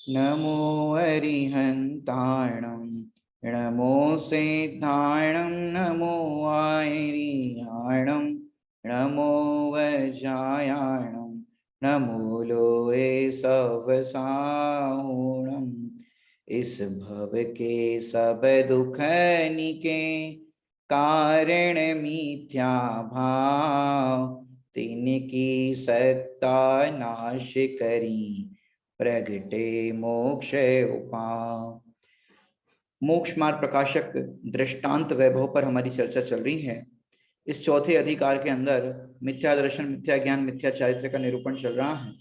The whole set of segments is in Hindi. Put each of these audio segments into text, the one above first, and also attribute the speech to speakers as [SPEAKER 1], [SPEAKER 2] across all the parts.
[SPEAKER 1] नमो अरिहन्ताणं नमो सिद्धाणं नमो आयरिहाणं नमो वज्रायाणं नमो लोए सवसाहुणं। इस भव के सब दुख निके कारण मिथ्या भाव, तिनकी सत्ता नाश करी प्रगटे मोक्ष उपाय। मोक्ष मार्ग प्रकाशक दृष्टांत वैभव पर हमारी चर्चा चल रही है। इस चौथे अधिकार के अंदर मिथ्या दर्शन, मिथ्या ज्ञान, मिथ्या चारित्र का निरूपण चल रहा है।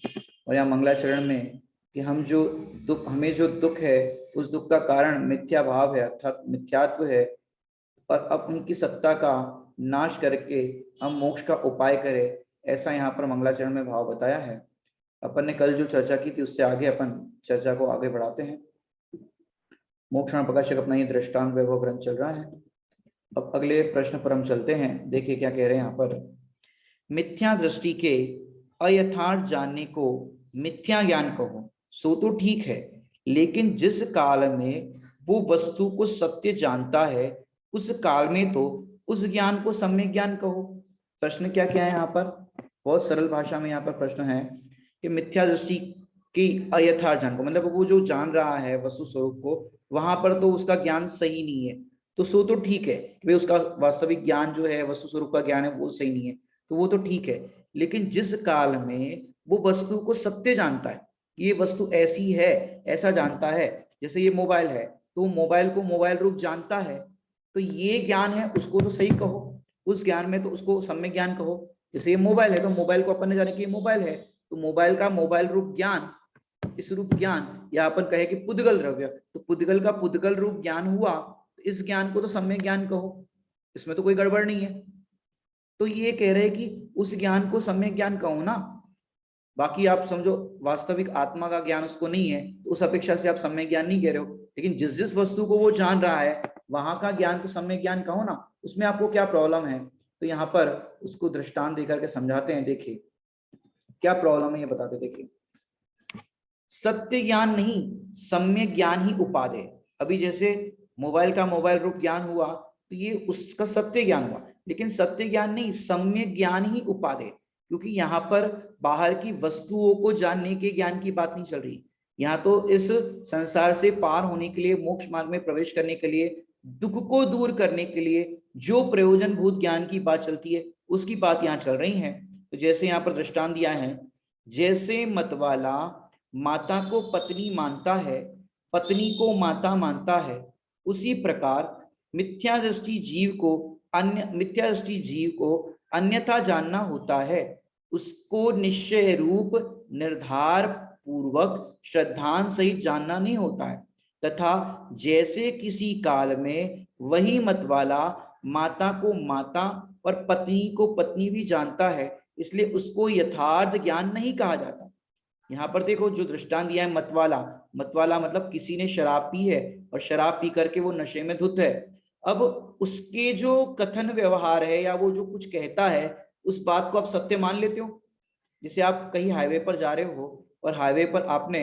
[SPEAKER 1] और यहाँ मंगलाचरण में कि हमें जो दुख है उस दुख का कारण मिथ्या भाव है, अर्थात मिथ्यात्व है, और अब उनकी सत्ता का नाश करके हम मोक्ष का उपाय करें, ऐसा यहाँ पर मंगलाचरण में भाव बताया है। अपन ने कल जो चर्चा की थी उससे आगे अपन चर्चा को आगे बढ़ाते हैं। मोक्ष मार्ग प्रकाशक अपना ये दृष्टांत वैभव ग्रंथ चल रहा है। अब अगले प्रश्न पर हम चलते हैं। देखिए क्या कह रहे हैं यहाँ पर। मिथ्या दृष्टि के अयथार्थ जानने को मिथ्या ज्ञान कहो सो तो ठीक है, लेकिन जिस काल में वो वस्तु को सत्य जानता है उस काल में तो उस ज्ञान को सम्यक ज्ञान कहो। प्रश्न क्या क्या है यहाँ पर, बहुत सरल भाषा में यहाँ पर प्रश्न है कि मिथ्या दृष्टि की अयथार्थ ज्ञान को, मतलब वो जो जान रहा है वस्तु स्वरूप को, वहां पर तो उसका ज्ञान सही नहीं है, तो सो तो ठीक है कि भाई उसका वास्तविक ज्ञान जो है वस्तु स्वरूप का ज्ञान है वो सही नहीं है, तो वो तो ठीक है। लेकिन जिस काल में वो वस्तु को सत्य जानता है, ये वस्तु ऐसी है, ऐसा जानता है, जैसे ये मोबाइल है तो मोबाइल को मोबाइल रूप जानता है, तो ये ज्ञान है उसको तो सही कहो, उस ज्ञान में तो उसको सम्यक ज्ञान कहो। जैसे ये मोबाइल है तो मोबाइल को अपन ने जाने कि ये मोबाइल है, तो मोबाइल का मोबाइल रूप ज्ञान, इस रूप ज्ञान, या अपन कहे कि पुद्गल द्रव्य, तो पुद्गल का पुद्गल रूप ज्ञान हुआ, तो इस ज्ञान को तो सम्यक ज्ञान कहो, इसमें तो कोई गड़बड़ नहीं है। तो ये कह रहे हैं कि उस ज्ञान को सम्यक ज्ञान कहो ना, बाकी आप समझो वास्तविक आत्मा का ज्ञान उसको नहीं है तो उस अपेक्षा से आप सम्यक ज्ञान नहीं कह रहे हो, लेकिन जिस जिस वस्तु को वो जान रहा है वहां का ज्ञान तो सम्यक ज्ञान कहो ना, उसमें आपको क्या प्रॉब्लम है। तो यहाँ पर उसको दृष्टांत देकर के समझाते हैं। देखिए क्या प्रॉब्लम है ये बताते, देखिए सत्य ज्ञान नहीं सम्यक ज्ञान ही उपादेय। अभी जैसे मोबाइल का मोबाइल रूप ज्ञान हुआ तो ये उसका सत्य ज्ञान हुआ, लेकिन सत्य ज्ञान नहीं सम्यक ज्ञान ही उपादेय, क्योंकि यहाँ पर बाहर की वस्तुओं को जानने के ज्ञान की बात नहीं चल रही। यहाँ तो इस संसार से पार होने के लिए, मोक्ष मार्ग में प्रवेश करने के लिए, दुख को दूर करने के लिए जो प्रयोजन भूत ज्ञान की बात चलती है उसकी बात यहाँ चल रही है। तो जैसे यहाँ पर दृष्टांत दिया है, जैसे मतवाला माता को पत्नी मानता है, पत्नी को माता मानता है, उसी प्रकार मिथ्या दृष्टि जीव को अन्यथा जानना होता है, उसको निश्चय रूप निर्धार पूर्वक श्रद्धान सहित जानना नहीं होता है। तथा जैसे किसी काल में वही मतवाला माता को माता और पत्नी को पत्नी भी जानता है, इसलिए उसको यथार्थ ज्ञान नहीं कहा जाता। यहाँ पर देखो जो दृष्टांत दिया है मतवाला, मतवाला मतलब किसी ने शराब पी है और शराब पी करके वो नशे में धुत है। अब उसके जो कथन व्यवहार है या वो जो कुछ कहता है उस बात को आप सत्य मान लेते हो। जैसे आप कहीं हाईवे पर जा रहे हो और हाईवे पर आपने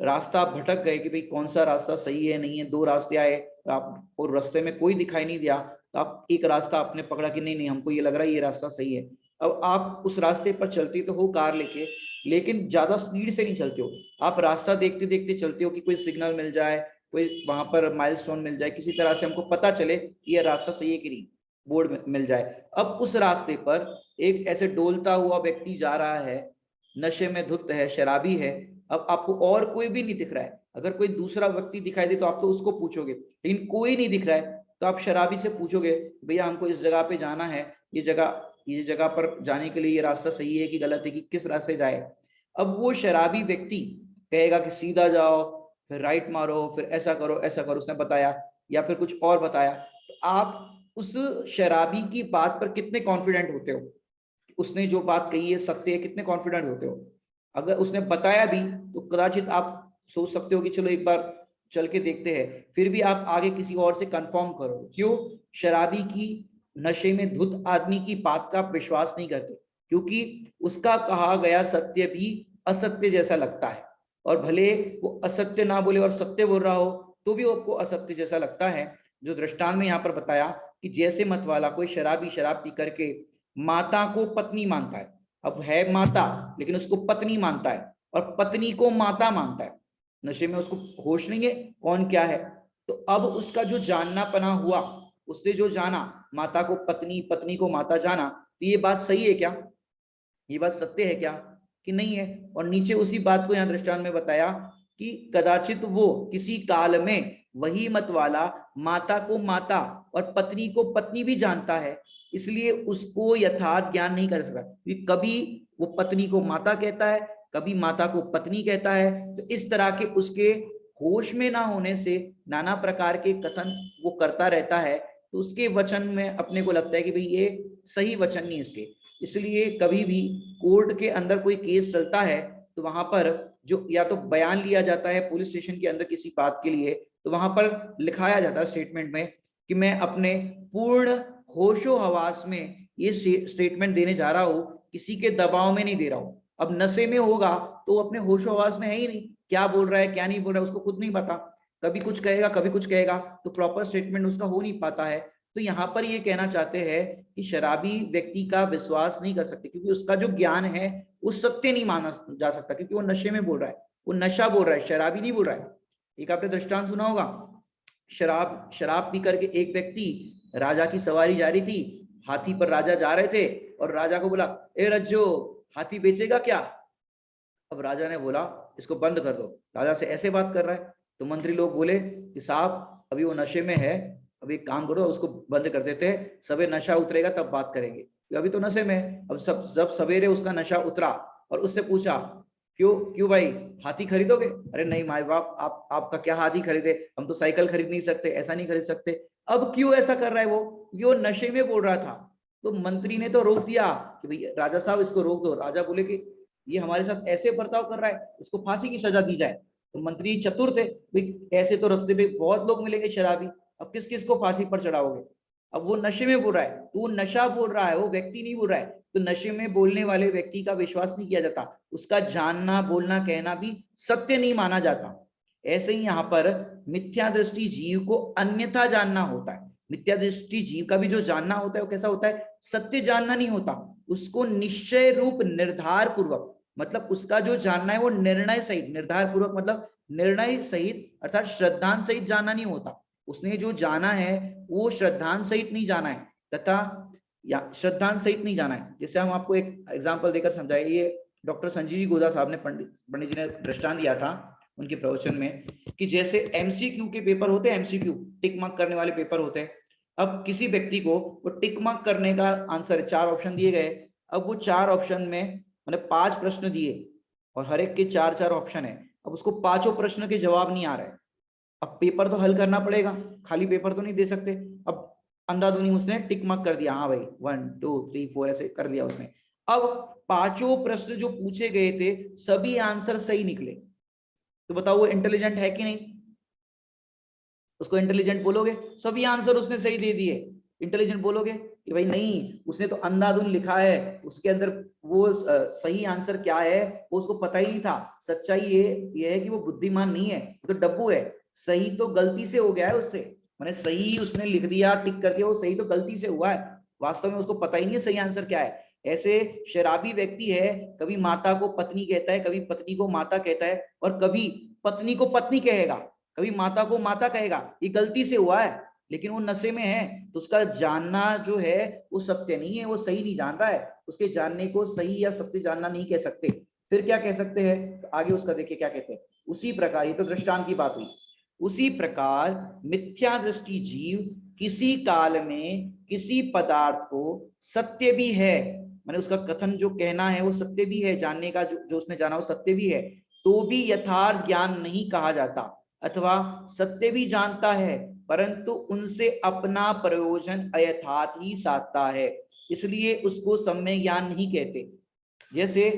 [SPEAKER 1] रास्ता, आप भटक गए कि भाई कौन सा रास्ता सही है नहीं है, दो रास्ते आए तो आप, और रास्ते में कोई दिखाई नहीं दिया तो आप एक रास्ता आपने पकड़ा कि नहीं नहीं हमको ये लग रहा है ये रास्ता सही है। अब आप उस रास्ते पर चलते तो हो कार लेके, लेकिन ज्यादा स्पीड से नहीं चलते हो, आप रास्ता देखते देखते चलते हो कि कोई सिग्नल मिल जाए, कोई वहां पर माइलस्टोन मिल जाए, किसी तरह से हमको पता चले कि यह रास्ता सही है कि नहीं, बोर्ड मिल जाए। अब उस रास्ते पर एक ऐसे डोलता हुआ व्यक्ति जा रहा है, नशे में धुत है, शराबी है। अब आपको और कोई भी नहीं दिख रहा है, अगर कोई दूसरा व्यक्ति दिखाई दे तो आप तो उसको पूछोगे, लेकिन कोई नहीं दिख रहा है तो आप शराबी से पूछोगे भैया हमको इस जगह पे जाना है, ये जगह पर जाने के लिए ये रास्ता सही है कि गलत है, कि किस रास्ते जाए। अब वो शराबी व्यक्ति कहेगा कि सीधा जाओ, फिर राइट मारो, फिर ऐसा करो ऐसा करो, उसने बताया या फिर कुछ और बताया, तो आप उस शराबी की बात पर कितने कॉन्फिडेंट होते हो, उसने जो बात कही है सत्य है, कितने कॉन्फिडेंट होते हो। अगर उसने बताया भी तो कदाचित आप सोच सकते हो कि चलो एक बार चल के देखते हैं, फिर भी आप आगे किसी और से कंफर्म करो। क्यों? शराबी की, नशे में धुत आदमी की बात का आप विश्वास नहीं करते, क्योंकि उसका कहा गया सत्य भी असत्य जैसा लगता है। और भले वो असत्य ना बोले और सत्य बोल रहा हो तो भी आपको असत्य जैसा लगता है। जो दृष्टांत में यहाँ पर बताया कि जैसे मत वाला कोई शराबी शराब पी करके माता को पत्नी मानता है, अब है माता लेकिन उसको पत्नी मानता है और पत्नी को माता मानता है, नशे में उसको होश नहीं है कौन क्या है। तो अब उसका जो जानना पना हुआ, उसने जो जाना माता को पत्नी, पत्नी को माता जाना, तो ये बात सही है क्या, ये बात सत्य है क्या कि नहीं है। और नीचे उसी बात को यहाँ दृष्टांत में बताया कि कदाचित वो किसी काल में वही मत वाला माता को माता और पत्नी को पत्नी भी जानता है, इसलिए उसको यथार्थ ज्ञान नहीं कर सकता, क्योंकि कभी वो पत्नी को माता कहता है, कभी माता को पत्नी कहता है। तो इस तरह के उसके होश में ना होने से नाना प्रकार के कथन वो करता रहता है, तो उसके वचन में अपने को लगता है कि भाई ये सही वचन नहीं इसके। इसलिए कभी भी कोर्ट के अंदर कोई केस चलता है तो वहां पर जो या तो बयान लिया जाता है पुलिस स्टेशन के अंदर किसी बात के लिए, तो वहां पर लिखाया जाता है स्टेटमेंट में कि मैं अपने पूर्ण होशो हवास में ये स्टेटमेंट देने जा रहा हूं, किसी के दबाव में नहीं दे रहा हूं। अब नशे में होगा तो अपने होशो हवास में है ही नहीं, क्या बोल रहा है क्या नहीं बोल रहा है उसको खुद नहीं पता, कभी कुछ कहेगा कभी कुछ कहेगा, तो प्रॉपर स्टेटमेंट उसका हो नहीं पाता है। तो यहाँ पर ये कहना चाहते हैं कि शराबी व्यक्ति का विश्वास नहीं कर सकते, क्योंकि उसका जो ज्ञान है वो सत्य नहीं माना जा सकता, क्योंकि वो नशे में बोल रहा है, वो नशा बोल रहा है, शराबी नहीं बोल रहा है। एक आपने दृष्टांत सुना होगा, शराब शराब पी करके एक व्यक्ति राजा की सवारी जा रही थी, हाथी पर राजा जा रहे थे और राजा को बोला, ए रज्जो हाथी बेचेगा क्या। अब राजा ने बोला इसको बंद कर दो, राजा से ऐसे बात कर रहा है। तो मंत्री लोग बोले कि साहब अभी वो नशे में है, अभी एक काम करो उसको बंद कर देते हैं, सवेरे नशा उतरेगा तब बात करेंगे, अभी तो नशे में है। अब जब सवेरे उसका नशा उतरा और उससे पूछा क्यों क्यों भाई हाथी खरीदोगे, अरे नहीं माई बाप आपका क्या हाथी खरीदे, हम तो साइकिल खरीद नहीं सकते, ऐसा नहीं खरीद सकते। अब क्यों ऐसा कर रहा है वो नशे में बोल रहा था। तो मंत्री ने तो रोक दिया कि भैया राजा साहब इसको रोक दो, राजा बोले कि ये हमारे साथ ऐसे बर्ताव कर रहा है, इसको फांसी की सजा दी जाए। तो मंत्री चतुर थे, भाई ऐसे तो रास्ते पे बहुत लोग मिलेंगे शराबी, अब किस किस को फांसी पर चढ़ाओगे। अब वो नशे में बोल रहा है, तो वो नशा बोल रहा है, वो व्यक्ति नहीं बोल रहा है। तो नशे में बोलने वाले व्यक्ति का विश्वास नहीं किया जाता, उसका जानना बोलना कहना भी सत्य नहीं माना जाता। ऐसे ही यहाँ पर मिथ्या दृष्टि जीव को अन्यथा जानना होता है। मिथ्या दृष्टि जीव का भी जो जानना होता है वो कैसा होता है, सत्य जानना नहीं होता, उसको निश्चय रूप निर्धार पूर्वक, मतलब उसका जो जानना है वो निर्णय सहित, निर्धार पूर्वक मतलब निर्णय सहित अर्थात श्रद्धांत सहित जानना नहीं होता। उसने जो जाना है वो श्रद्धांत सहित नहीं जाना है, तथा या श्रद्धांत सहित नहीं जाना है। जैसे हम आपको एक एग्जांपल देकर समझाए, ये डॉक्टर संजीव गोदा साहब ने पंडित जी ने दृष्टांत दिया था उनके प्रवचन में कि जैसे एमसीक्यू के पेपर होते हैं, एमसीक्यू टिक मार्क करने वाले पेपर होते हैं। अब किसी व्यक्ति को वो टिक मार्क करने का आंसर 4 ऑप्शन दिए गए, अब वो 4 ऑप्शन में मतलब 5 प्रश्न दिए और हर एक के 4-4 ऑप्शन है, अब उसको 5 प्रश्न के जवाब नहीं आ रहे, अब पेपर तो हल करना पड़ेगा, खाली पेपर तो नहीं दे सकते। अब अंधाधुनी उसने टिक मार्क कर दिया, हाँ भाई 1 2 3 4 ऐसे कर दिया उसने। अब 5 प्रश्न जो पूछे गए थे सभी आंसर सही निकले, तो बताओ वो इंटेलिजेंट है कि नहीं, उसको इंटेलिजेंट बोलोगे, सभी आंसर उसने सही दे दिए, इंटेलिजेंट बोलोगे कि भाई नहीं उसने तो अंधाधुन लिखा है, उसके अंदर वो सही आंसर क्या है वो उसको पता ही नहीं था। सच्चाई ये है कि वो बुद्धिमान नहीं है, तो डब्बू है, सही तो गलती से हो गया है उससे, मैंने सही उसने लिख दिया टिक कर दिया, वो सही तो गलती से हुआ है, वास्तव में उसको पता ही नहीं है सही आंसर क्या है। ऐसे शराबी व्यक्ति है, कभी माता को पत्नी कहता है, कभी पत्नी को माता कहता है, और कभी पत्नी को पत्नी कहेगा, कभी माता को माता कहेगा, ये गलती से हुआ है, लेकिन वो नशे में है, तो उसका जानना जो है वो सत्य नहीं है, वो सही नहीं जान रहा है, उसके जानने को सही या सत्य जानना नहीं कह सकते। फिर क्या कह सकते हैं, तो आगे उसका देखिए क्या कहते हैं। उसी प्रकार, ये तो दृष्टांत की बात हुई, उसी प्रकार मिथ्या दृष्टि जीव किसी काल में किसी पदार्थ को सत्य भी है, माने उसका कथन जो कहना है वो सत्य भी है, जानने का जो उसने जाना वो सत्य भी है, तो भी यथार्थ ज्ञान नहीं कहा जाता, अथवा सत्य भी जानता है परंतु उनसे अपना प्रयोजन अयथार्थ ही साधता है, इसलिए उसको सम्यक ज्ञान नहीं कहते। जैसे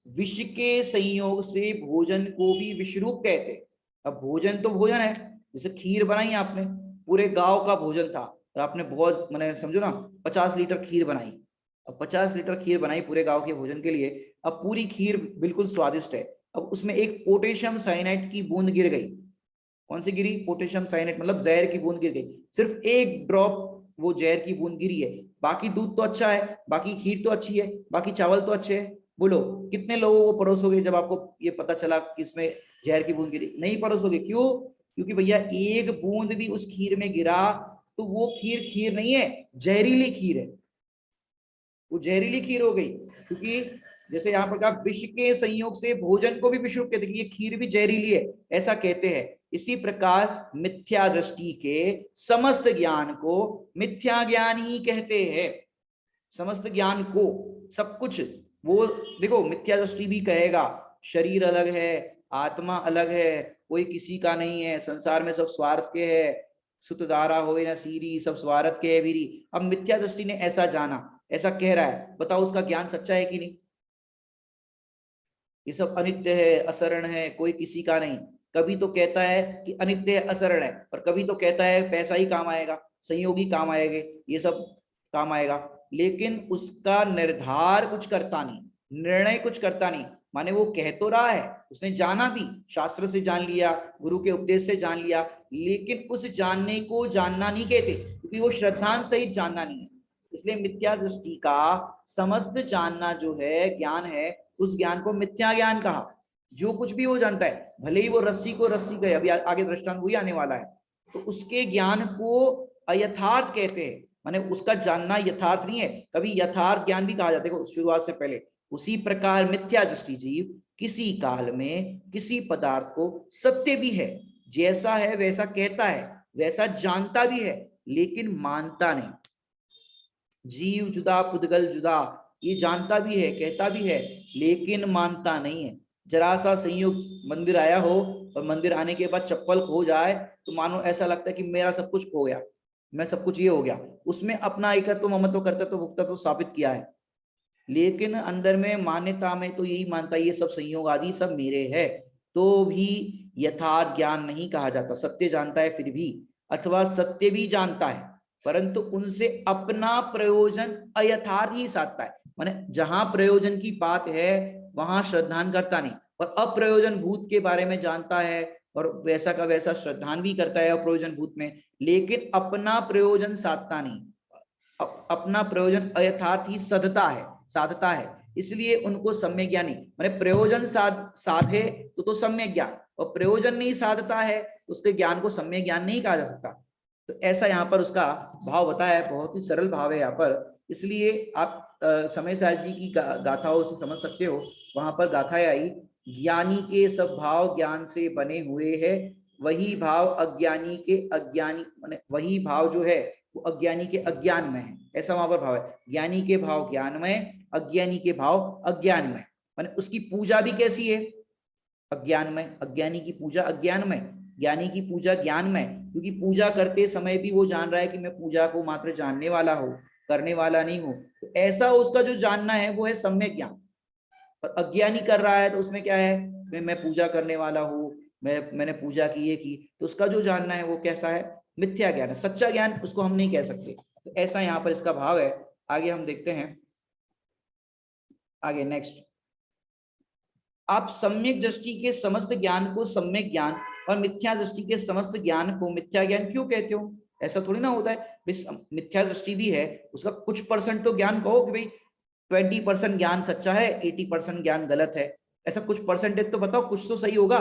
[SPEAKER 1] विष के संयोग से भोजन को भी विषरूप कहते। अब भोजन तो भोजन है, जैसे खीर बनाई आपने, पूरे गांव का भोजन था और आपने बहुत मैंने समझो ना 50 लीटर खीर बनाई, अब 50 लीटर खीर बनाई पूरे गांव के भोजन के लिए, अब पूरी खीर बिल्कुल स्वादिष्ट है, अब उसमें एक पोटेशियम साइनाइड की बूंद गिर गई। कौन सी गिरी? पोटेशियम साइनाइड, मतलब जहर की बूंद गिर गई। सिर्फ एक ड्रॉप वो जहर की बूंद गिरी है, बाकी दूध तो अच्छा है, बाकी खीर तो अच्छी है, बाकी चावल तो अच्छे हैं। बोलो कितने लोगों को परोसोगे जब आपको ये पता चला कि इसमें जहर की बूंद गिरी? नहीं परोसोगे। क्यों? क्योंकि भैया एक बूंद भी उस खीर में गिरा तो वो खीर खीर नहीं है, जहरीली खीर है, वो जहरीली खीर हो गई। क्योंकि जैसे यहाँ पर कहा विष के संयोग से भोजन को भी विष रूप कहते हैं, ये खीर भी जहरीली है, ऐसा कहते हैं। इसी प्रकार मिथ्या दृष्टि के समस्त ज्ञान को मिथ्या ज्ञान ही कहते हैं। समस्त ज्ञान को, सब कुछ वो देखो, मिथ्या दृष्टि भी कहेगा शरीर अलग है, आत्मा अलग है, कोई किसी का नहीं है, संसार में सब स्वार्थ के है, सुतदारा हो ना सीरी, सब स्वार्थ के है वीरी। अब मिथ्या दृष्टि ने ऐसा जाना, ऐसा कह रहा है, बताओ उसका ज्ञान सच्चा है कि नहीं? ये सब अनित्य है, असरण है, कोई किसी का नहीं। कभी तो कहता है कि अनित्य है, असरण है, और कभी तो कहता है पैसा ही काम आएगा, संयोगी काम आएंगे, ये सब काम आएगा। लेकिन उसका निर्धार कुछ करता नहीं, निर्णय कुछ करता नहीं। माने वो कह तो रहा है, उसने जाना भी, शास्त्र से जान लिया, गुरु के उपदेश से जान लिया, लेकिन उस जानने को जानना नहीं कहते, क्योंकि वो श्रद्धांत सहित जानना नहीं है। इसलिए मिथ्या दृष्टि का समस्त जानना जो है, ज्ञान है, उस ज्ञान को मिथ्या ज्ञान कहा। जो कुछ भी वो जानता है, भले ही वो रस्सी को रस्सी गए, अभी आगे दृष्टांत वही आने वाला है, तो उसके ज्ञान को अयथार्थ कहते हैं। माने उसका जानना यथार्थ नहीं है, कभी यथार्थ ज्ञान भी कहा जाता है शुरुआत से पहले। उसी प्रकार मिथ्या दृष्टि जीव किसी काल में किसी पदार्थ को सत्य भी है, जैसा है वैसा कहता है, वैसा जानता भी है, लेकिन मानता नहीं। जीव जुदा, पुद्गल जुदा, ये जानता भी है, कहता भी है, लेकिन मानता नहीं है। जरा सा संयोग मंदिर आया हो और मंदिर आने के बाद चप्पल खो जाए तो मानो ऐसा लगता है कि मेरा सब कुछ खो गया, मैं सब कुछ ये हो गया। उसमें अपना एकत्व, ममत्व, कर्तृत्व, भुक्तत्व स्थापित किया है, लेकिन अंदर में मान्यता में तो यही मानता है ये सब संयोग आदि सब मेरे है। तो भी यथार्थ ज्ञान नहीं कहा जाता। सत्य जानता है फिर भी, अथवा सत्य भी जानता है, परंतु उनसे अपना प्रयोजन अयथार्थ ही साधता है। माने जहां प्रयोजन की बात है वहां श्रद्धान करता नहीं, और अप्रयोजन भूत के बारे में जानता है और वैसा का वैसा श्रद्धान भी करता है अप्रयोजन भूत में, लेकिन अपना प्रयोजन साधता नहीं, अपना प्रयोजन अयथार्थ ही साधता है। इसलिए उनको सम्यक ज्ञानी, माने प्रयोजन साधे तो सम्यक ज्ञान, और प्रयोजन नहीं साधता है तो उसके ज्ञान को सम्यक ज्ञान नहीं कहा जा सकता। तो ऐसा यहाँ पर उसका भाव बताया है, बहुत ही सरल भाव है यहाँ पर। इसलिए आप समय साहब जी की गाथाओं से समझ सकते हो, वहां पर गाथाएं आई, ज्ञानी के सब भाव ज्ञान से बने हुए हैं, वही भाव अज्ञानी के अज्ञानी, माने वही भाव जो है वो अज्ञानी के अज्ञान में है, ऐसा वहां पर भाव है। ज्ञानी के भाव ज्ञान में, अज्ञानी के भाव अज्ञान में, माने उसकी पूजा भी कैसी है? अज्ञान में। अज्ञानी की पूजा अज्ञान में, ज्ञानी की पूजा ज्ञान में, क्योंकि पूजा करते समय भी वो जान रहा है कि मैं पूजा को मात्र जानने वाला हूँ, करने वाला नहीं हूँ। तो ऐसा उसका जो जानना है वो है सम्यक ज्ञान। और अज्ञानी कर रहा है तो उसमें क्या है, मैं पूजा करने वाला हूँ, मैंने पूजा की, ये की, तो उसका जो जानना है वो कैसा है? मिथ्या ज्ञान है। सच्चा ज्ञान उसको हम नहीं कह सकते। तो ऐसा यहाँ पर इसका भाव है। आगे हम देखते हैं, आगे नेक्स्ट, आप सम्यक दृष्टि के समस्त ज्ञान को सम्यक ज्ञान और मिथ्या दृष्टि के समस्त ज्ञान को मिथ्या ज्ञान क्यों कहते हो? ऐसा थोड़ी ना होता है, मिथ्या दृष्टि भी है, उसका कुछ परसेंट तो ज्ञान कहो कि भाई 20% ज्ञान सच्चा है, 80% ज्ञान गलत है, ऐसा कुछ परसेंटेज तो बताओ, कुछ तो सही होगा।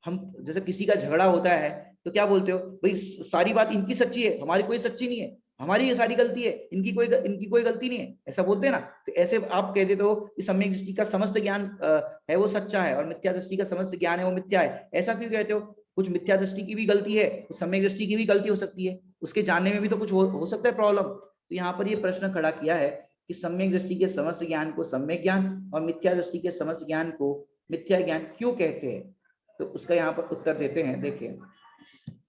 [SPEAKER 1] हम जैसे किसी का झगड़ा होता है तो क्या बोलते हो, भाई सारी बात इनकी सच्ची है, हमारी कोई सच्ची नहीं है, हमारी ये सारी गलती है, इनकी कोई गलती नहीं है, ऐसा बोलते हैं ना। तो ऐसे आप कह देते हो कि सम्यक दृष्टि का समस्त ज्ञान है वो सच्चा है, और मिथ्या दृष्टि का समस्त ज्ञान है वो मिथ्या है, ऐसा क्यों कहते हो? कुछ मिथ्या दृष्टि की भी गलती है, कुछ सम्यक दृष्टि की भी गलती हो सकती है, उसके जानने में भी तो कुछ हो सकता है प्रॉब्लम। तो यहाँ पर ये प्रश्न खड़ा किया है कि सम्यक दृष्टि के समस्त ज्ञान को सम्यक ज्ञान और मिथ्या दृष्टि के समस्त ज्ञान को मिथ्या ज्ञान क्यों कहते हैं? तो उसका यहाँ पर उत्तर देते हैं। देखिए,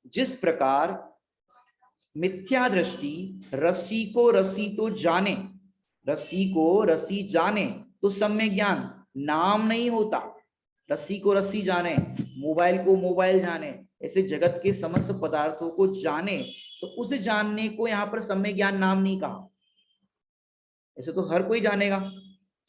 [SPEAKER 1] जिस प्रकार मिथ्या दृष्टि रस्सी को रस्सी तो जाने, रस्सी को रस्सी जाने तो सम्यक ज्ञान नाम नहीं होता। रस्सी को रस्सी जाने, मोबाइल को मोबाइल जाने, ऐसे जगत के समस्त पदार्थों को जाने, तो उस जानने को यहाँ पर सम्यक ज्ञान नाम नहीं कहा। ऐसे तो हर कोई जानेगा,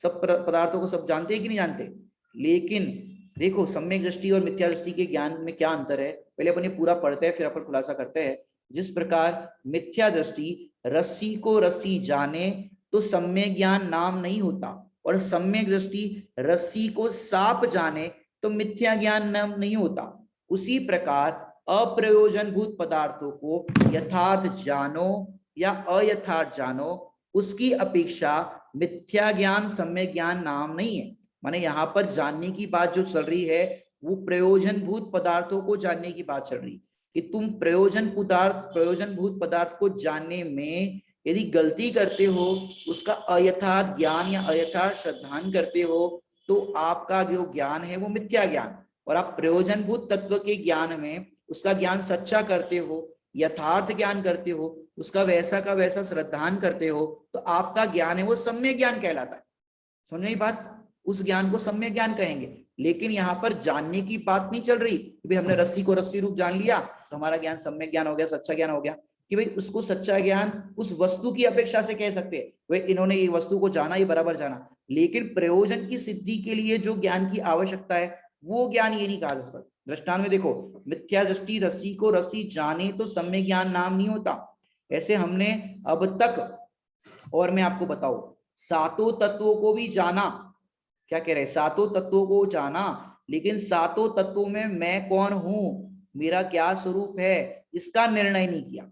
[SPEAKER 1] सब पदार्थों को सब जानते हैं कि नहीं जानते, लेकिन देखो सम्यक दृष्टि और मिथ्या दृष्टि के ज्ञान में क्या अंतर है, पहले अपन ये पूरा पढ़ते हैं फिर अपन खुलासा करते हैं। जिस प्रकार मिथ्या दृष्टि रस्सी को रस्सी जाने तो सम्यक ज्ञान नाम नहीं होता, और सम्यक दृष्टि रस्सी को सांप जाने तो मिथ्या ज्ञान नाम नहीं होता, उसी प्रकार अप्रयोजनभूत पदार्थों को यथार्थ जानो या अयथार्थ जानो, उसकी अपेक्षा मिथ्या ज्ञान सम्यक ज्ञान नाम नहीं है। माने यहाँ पर जानने की बात जो चल रही है वो प्रयोजनभूत पदार्थों को जानने की बात चल रही है, कि तुम प्रयोजनभूत पदार्थ को जानने में यदि गलती करते हो, उसका अयथार्थ ज्ञान या अयथार्थ श्रद्धान करते हो, तो आपका जो ज्ञान है वो मिथ्या ज्ञान, और आप प्रयोजनभूत तत्व के ज्ञान में उसका ज्ञान सच्चा करते हो, यथार्थ ज्ञान करते हो, उसका वैसा का वैसा श्रद्धान करते हो, तो आपका ज्ञान है वो सम्यक ज्ञान कहलाता है। समझ रही बात? उस ज्ञान को सम्यक ज्ञान कहेंगे। लेकिन यहाँ पर जानने की बात नहीं चल रही कि भाई हमने रस्सी को रस्सी रूप जान लिया तो हमारा ज्ञान सम्यक ज्ञान हो गया, सच्चा ज्ञान हो गया, कि भाई उसको सच्चा ज्ञान उस वस्तु की अपेक्षा से कह सकते हैं, भाई इन्होंने ये वस्तु को जाना, ये बराबर जाना, लेकिन प्रयोजन की सिद्धि के लिए जो ज्ञान की आवश्यकता है वो ज्ञान ये नहीं कहा जा सकता। दृष्टांत में देखो, मिथ्या दृष्टि रस्सी को रस्सी जाने तो सम्यक ज्ञान नाम नहीं होता। ऐसे हमने अब तक, और मैं आपको बताऊं, सातों तत्वों को भी जाना, क्या कह रहे हैं, सातों तत्वों को जाना, लेकिन सातों तत्वों में मैं कौन हूं, मेरा क्या स्वरूप है, इसका निर्णय नहीं किया।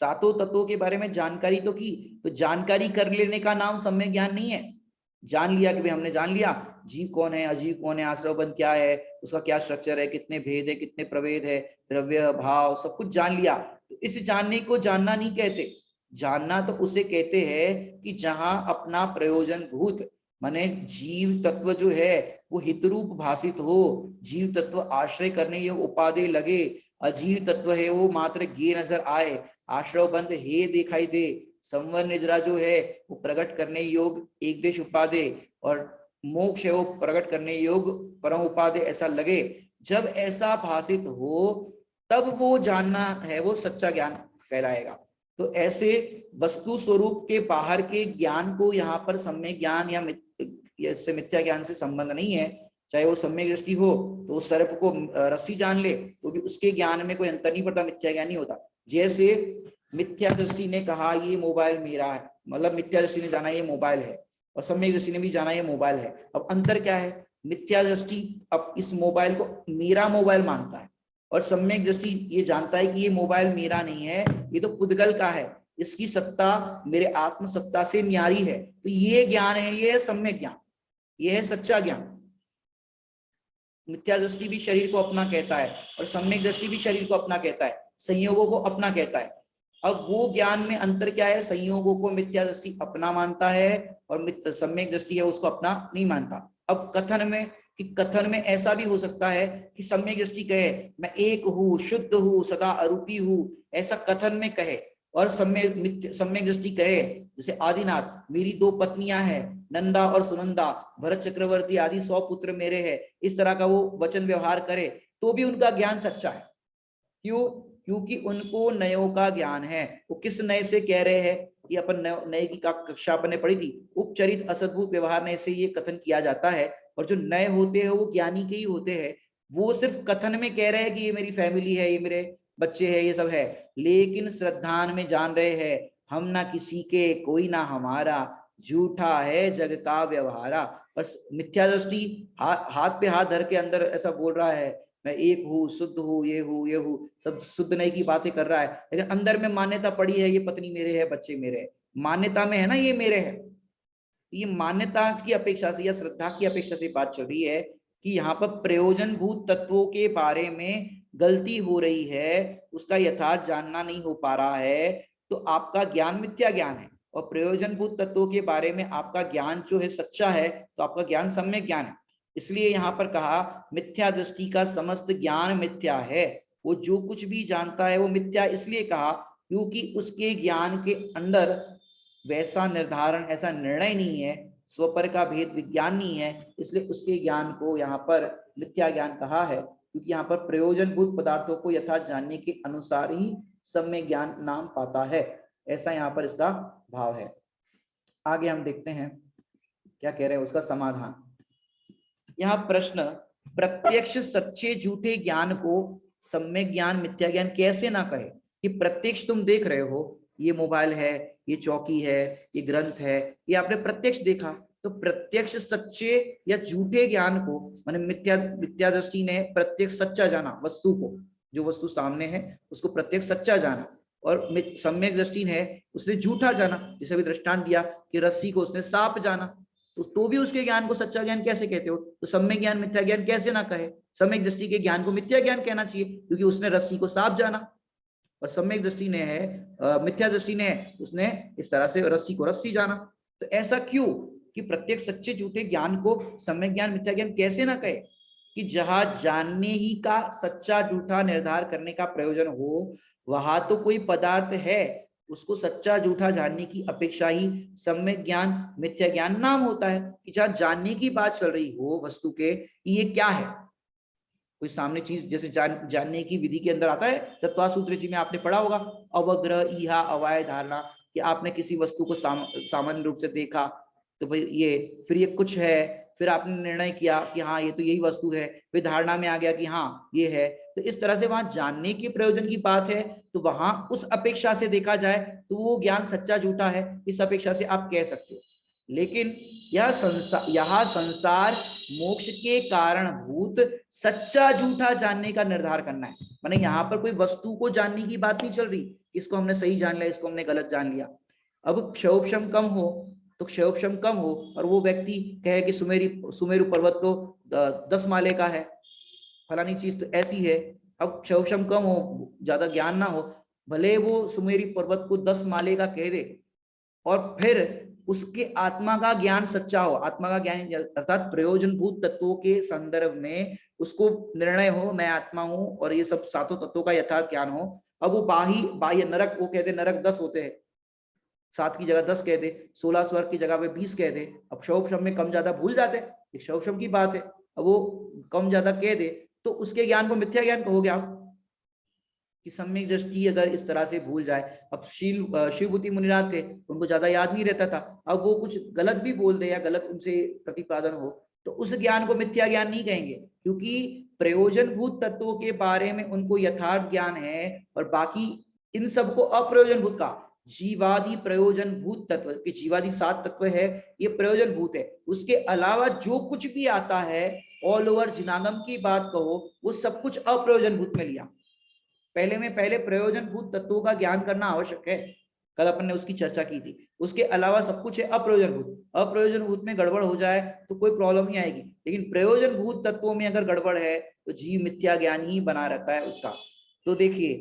[SPEAKER 1] सातों तत्वों के बारे में जानकारी तो की, तो जानकारी कर लेने का नाम सम्यक ज्ञान नहीं है। जान लिया कि भाई हमने जान लिया जीव कौन है, अजीव कौन है, आश्रवबंध क्या है, उसका क्या स्ट्रक्चर है, कितने भेद है, कितने प्रभेद है, द्रव्य भाव सब कुछ जान लिया, तो इस जानने को जानना नहीं कहते। जानना तो उसे कहते हैं कि जहां अपना प्रयोजन भूत माने जीव तत्व जो है वो हितरूप भाषित हो, जीव तत्व आश्रय करने योग्य उपादेय लगे, अजीव तत्व है वो मात्र ज्ञेय नजर आए, आश्रव बंध हे दिखाई दे, संवर निद्रा जो है वो प्रकट करने योग एक देश उपादेय, और मोक्ष है वो प्रकट करने योग परम उपादेय ऐसा लगे, जब ऐसा भाषित हो तब वो जानना है वो सच्चा ज्ञान कहलाएगा। तो ऐसे वस्तु स्वरूप के बाहर के ज्ञान को यहाँ पर सम्यक ज्ञान या इससे मिथ्या ज्ञान से संबंध नहीं है। चाहे वो सम्यक दृष्टि हो तो उस सर्प को रस्सी जान ले तो भी उसके ज्ञान में कोई अंतर नहीं पड़ता, मिथ्या ज्ञान नहीं होता। जैसे मिथ्या दृष्टि ने कहा ये मोबाइल मेरा है, मतलब मिथ्या दृष्टि ने जाना ये मोबाइल है, और सम्यक दृष्टि ने भी जाना ये मोबाइल है। अब अंतर क्या है, मिथ्या दृष्टि अब इस मोबाइल को मेरा मोबाइल मानता है, और सम्यक दृष्टि ये जानता है कि ये मोबाइल मेरा नहीं है, ये तो पुद्गल का है, इसकी सत्ता मेरे आत्म सत्ता से न्यारी है। तो ये ज्ञान है, ये है सम्यक ज्ञान, ये है सच्चा ज्ञान। मिथ्या दृष्टि भी शरीर को अपना कहता है और सम्यक दृष्टि भी शरीर को अपना कहता है, संयोगों को अपना कहता है। अब वो ज्ञान में अंतर क्या है, संयोगों को मिथ्या दृष्टि अपना मानता है और सम्यक दृष्टि है उसको अपना नहीं मानता। अब कथन में, कि कथन में ऐसा भी हो सकता है कि सम्यक दृष्टि कहे मैं एक हूँ, शुद्ध हूँ, सदा अरूपी हूँ, ऐसा कथन में कहे, और सम्यक दृष्टि कहे जैसे आदिनाथ मेरी 2 पत्नियां हैं, नंदा और सुनंदा, भरत चक्रवर्ती आदि 100 पुत्र मेरे हैं, इस तरह का वो वचन व्यवहार करे तो भी उनका ज्ञान सच्चा है। क्यों? क्योंकि उनको नयों का ज्ञान है। वो किस नए से कह रहे हैं कि अपन नए की कक्षा अपन ने पढ़ी थी, उपचरित असद्भुत व्यवहार नए से ये कथन किया जाता है, और जो नए होते हैं वो ज्ञानी के ही होते हैं। वो सिर्फ कथन में कह रहे हैं कि ये मेरी फैमिली है, ये मेरे बच्चे हैं, ये सब है, लेकिन श्रद्धान में जान रहे हैं हम ना किसी के कोई ना हमारा, झूठा है जग का व्यवहारा। बस मिथ्या दृष्टि हाथ पे हाथ धर के अंदर ऐसा बोल रहा है मैं एक हूँ, शुद्ध हूँ, ये हूँ, ये हूँ, सब शुद्ध नहीं की बातें कर रहा है, लेकिन अंदर में मान्यता पड़ी है ये पत्नी मेरे है, बच्चे मेरे है, मान्यता में है ना ये मेरे है। ये मान्यता की अपेक्षा से या श्रद्धा की अपेक्षा से बात चल रही है कि यहाँ पर प्रयोजनभूत तत्वों के बारे में गलती हो रही है, उसका यथार्थ जानना नहीं हो पा रहा है, तो आपका ज्ञान मिथ्या ज्ञान है। और प्रयोजनभूत तत्वों के बारे में आपका ज्ञान जो है सच्चा है, तो आपका ज्ञान सम्यक ज्ञान है। इसलिए यहाँ पर कहा मिथ्या दृष्टि का समस्त ज्ञान मिथ्या है, वो जो कुछ भी जानता है वो मिथ्या इसलिए कहा क्योंकि उसके ज्ञान के अंदर वैसा निर्धारण, ऐसा निर्णय नहीं है, स्वपर का भेद विज्ञान नहीं है, इसलिए उसके ज्ञान को यहाँ पर मिथ्या ज्ञान कहा है, क्योंकि यहाँ पर प्रयोजनभूत पदार्थों को यथार्थ जानने के अनुसार ही सम्यक ज्ञान नाम पाता है, ऐसा यहाँ पर इसका भाव है। आगे हम देखते हैं क्या कह रहे हैं उसका समाधान। यहाँ प्रश्न, प्रत्यक्ष सच्चे झूठे ज्ञान को सम्यक ज्ञान मिथ्या ज्ञान कैसे ना कहे? कि प्रत्यक्ष तुम देख रहे हो, ये मोबाइल है, ये चौकी है, ये ग्रंथ है, ये आपने प्रत्यक्ष देखा, तो प्रत्यक्ष सच्चे या झूठे ज्ञान को, माने मिथ्या मिथ्या दृष्टि ने प्रत्यक्ष सच्चा जाना, वस्तु को, जो वस्तु सामने है उसको प्रत्यक्ष सच्चा जाना, और सम्यक दृष्टि है उसने झूठा जाना। जैसे अभी दृष्टांत दिया कि रस्सी को उसने सांप जाना, तो भी उसके ज्ञान को सच्चा ज्ञान कैसे कहते हो? तो सम्यक ज्ञान मिथ्या ज्ञान कैसे ना कहे? सम्यक दृष्टि के ज्ञान को मिथ्या ज्ञान कहना चाहिए, क्योंकि उसने रस्सी को सांप जाना, और सम्यक दृष्टि ने है मिथ्या दृष्टि ने है उसने इस तरह से रस्सी को रस्सी जाना। तो ऐसा क्यों कि प्रत्येक सच्चे झूठे ज्ञान को सम्यक ज्ञान मिथ्या ज्ञान कैसे ना कहे? कि जहां जानने ही का सच्चा झूठा निर्धार करने का प्रयोजन हो, वहां तो कोई पदार्थ है, उसको सच्चा झूठा जानने की अपेक्षा ही सम्यक ज्ञान मिथ्या ज्ञान नाम होता है। कि जहां जानने की बात चल रही हो वस्तु के, ये क्या है, कोई सामने चीज, जैसे जानने की विधि के अंदर आता है, तत्वा सूत्र जी में आपने पढ़ा होगा, अवग्रह इहा अवाय धारणा, कि आपने किसी वस्तु को सामान्य रूप से देखा, तो भाई ये, फिर ये कुछ है, फिर आपने निर्णय किया कि हाँ ये तो यही वस्तु है, फिर धारणा में आ गया कि हाँ ये है। तो इस तरह से वहां जानने के प्रयोजन की बात है, तो वहां उस अपेक्षा से देखा जाए तो वो ज्ञान सच्चा झूठा है, इस अपेक्षा से आप कह सकते हो। लेकिन यह संसार मोक्ष के कारण भूत सच्चा झूठा जानने का निर्धार करना है। माने यहाँ पर कोई वस्तु को जानने की बात नहीं चल रही, इसको हमने सही जान लिया, इसको हमने गलत जान लिया। अब क्षयोपशम कम हो, तो क्षयोपशम कम हो और वो व्यक्ति कहे कि सुमेरु पर्वत तो 10 माले का है, फलानी चीज तो ऐसी है। अब क्षयोपशम कम हो, ज्यादा ज्ञान ना हो, भले वो सुमेरु पर्वत को 10 माले का कह दे, और फिर उसके आत्मा का ज्ञान सच्चा हो, आत्मा का ज्ञान अर्थात प्रयोजनभूत तत्वों के संदर्भ में उसको निर्णय हो मैं आत्मा हूं, और ये सब सातों तत्वों का यथार्थ ज्ञान हो। अब वो बाह्य नरक, वो कहते नरक 10 होते हैं, 7 की जगह 10 कह दे, 16 स्वर्ग की जगह पे 20 कह दे। अब क्षौपशम में कम ज्यादा भूल जाते, क्षौपशम की बात है, अब वो कम ज्यादा कह दे तो उसके ज्ञान को मिथ्या ज्ञान कहोगे आप, कि सम्यक दृष्टि अगर इस तरह से भूल जाए। अब शिवभूति मुनिनाथ थे, उनको ज्यादा याद नहीं रहता था, अब वो कुछ गलत भी बोल दे या गलत उनसे प्रतिपादन हो, तो उस ज्ञान को मिथ्या ज्ञान नहीं कहेंगे, क्योंकि प्रयोजनभूत तत्वों के बारे में उनको यथार्थ ज्ञान है, और बाकी इन सबको अप्रयोजनभूत का, जीवादि प्रयोजनभूत तत्व के, जीवादि 7 तत्व है, ये प्रयोजनभूत है, उसके अलावा जो कुछ भी आता है ऑल ओवर जिनागम की बात कहो, वो सब कुछ अप्रयोजनभूत में लिया। पहले प्रयोजनभूत तत्वों का ज्ञान करना आवश्यक है, कल अपन ने उसकी चर्चा की थी। उसके अलावा सब कुछ है अप्रयोजनभूत, अप्रयोजनभूत में गड़बड़ हो जाए तो कोई प्रॉब्लम नहीं आएगी, लेकिन प्रयोजनभूत तत्वों में अगर गड़बड़ है तो जीव मिथ्या ज्ञान ही बना रहता है उसका। तो देखिए,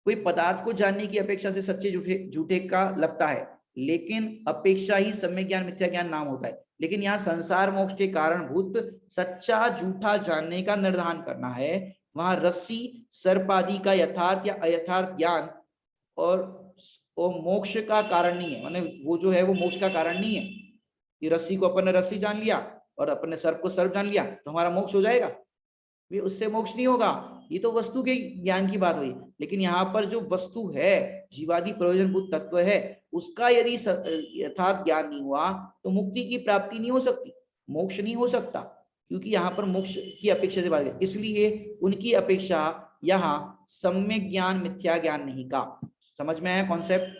[SPEAKER 1] कोई पदार्थ को जानने की अपेक्षा से सच्चे झूठे झूठे का लगता है, लेकिन अपेक्षा ही सम्यक ज्ञान मिथ्या ज्ञान नाम होता है। लेकिन यहाँ संसार मोक्ष के कारण भूत सच्चा झूठा जानने का निर्धारण करना है, वहां रस्सी सर्प आदि का यथार्थ या अयथार्थ ज्ञान और मोक्ष का कारण नहीं है। माने वो जो है वो मोक्ष का कारण नहीं है कि रस्सी को अपन ने रस्सी जान लिया और अपन ने सर्प को सर्प जान लिया तो हमारा मोक्ष हो जाएगा, भी उससे मोक्ष नहीं होगा, ये तो वस्तु के ज्ञान की बात हुई। लेकिन यहाँ पर जो वस्तु है, जीवादि प्रयोजनभूत तत्व है, उसका यदि यथार्थ ज्ञान नहीं हुआ तो मुक्ति की प्राप्ति नहीं हो सकती, मोक्ष नहीं हो सकता, क्योंकि यहाँ पर मोक्ष की अपेक्षा से बात है। इसलिए उनकी अपेक्षा यहाँ सम्यक ज्ञान मिथ्या ज्ञान नहीं का। समझ में आया कॉन्सेप्ट?